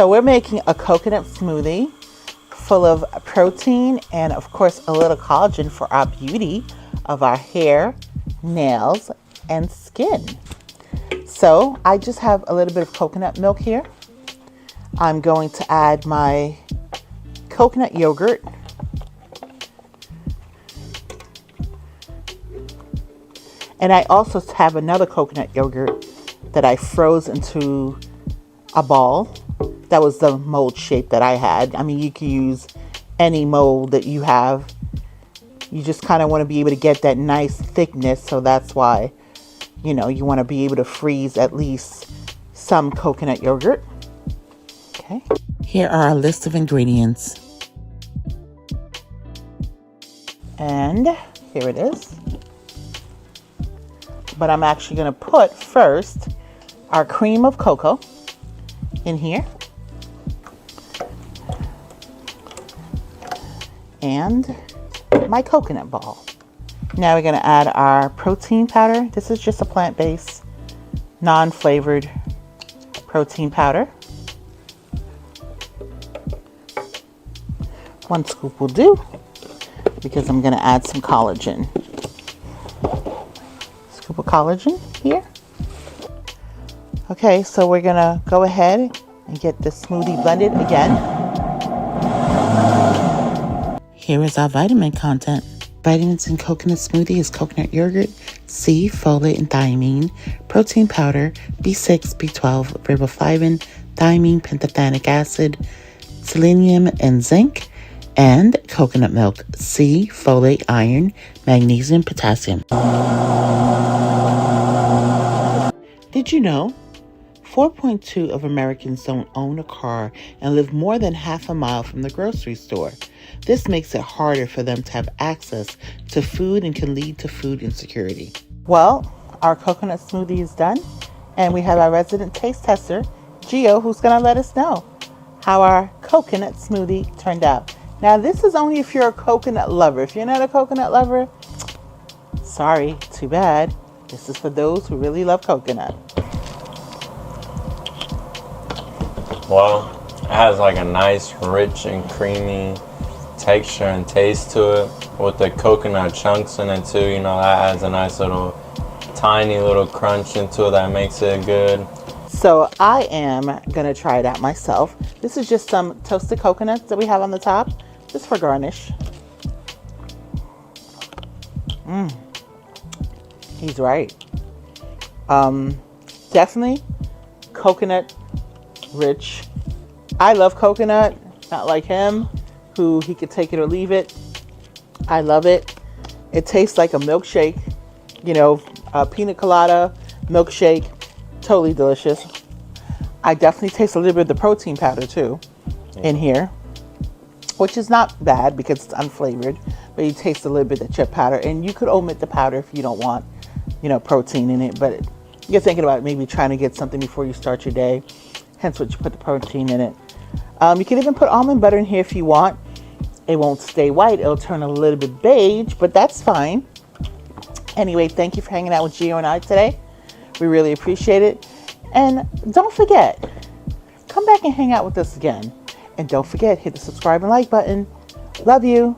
So we're making a coconut smoothie full of protein and of course a little collagen for our beauty of our hair, nails, and skin. So I just have a little bit of coconut milk here. I'm going to add my coconut yogurt. And I also have another coconut yogurt that I froze into a ball. That was the mold shape that I had. I mean, you can use any mold that you have. You just kind of want to be able to get that nice thickness. So that's why, you want to be able to freeze at least some coconut yogurt. Okay. Here are a list of ingredients. And here it is. But I'm actually going to put first our cream of cocoa in here. And my coconut ball. Now we're going to add our protein powder. This is just a plant-based, non-flavored protein powder. 1 scoop will do because I'm going to add some collagen. Scoop of collagen here. Okay, so we're going to go ahead and get the smoothie blended again. Here is our vitamin content. Vitamins in coconut smoothie is coconut yogurt, C, folate and thiamine, protein powder, B6, B12, riboflavin, thiamine, pantothenic acid, selenium and zinc, and coconut milk, C, folate, iron, magnesium, potassium. Did you know 4.2 of Americans don't own a car and live more than half a mile from the grocery store? This makes it harder for them to have access to food and can lead to food insecurity. Well, our coconut smoothie is done, and we have our resident taste tester, Gio, who's going to let us know how our coconut smoothie turned out. Now, this is only if you're a coconut lover. If you're not a coconut lover, sorry, too bad. This is for those who really love coconut. Well, it has like a nice, rich and creamy texture and taste to it with the coconut chunks in it too. That adds a nice little tiny little crunch into it that makes it good. So I am gonna try it out myself. This is just some toasted coconuts that we have on the top, just for garnish. He's right. Definitely coconut rich. I love coconut, not like him, who he could take it or leave it. I love it. It tastes like a milkshake, a pina colada milkshake. Totally delicious. I definitely taste a little bit of the protein powder too in here, which is not bad because it's unflavored, but you taste a little bit of the chip powder, and you could omit the powder if you don't want, protein in it, but you're thinking about maybe trying to get something before you start your day, hence what you put the protein in it. You can even put almond butter in here if you want. It won't stay white. It'll turn a little bit beige, but that's fine. Anyway, thank you for hanging out with Gio and I today. We really appreciate it. And don't forget, come back and hang out with us again. And don't forget, hit the subscribe and like button. Love you.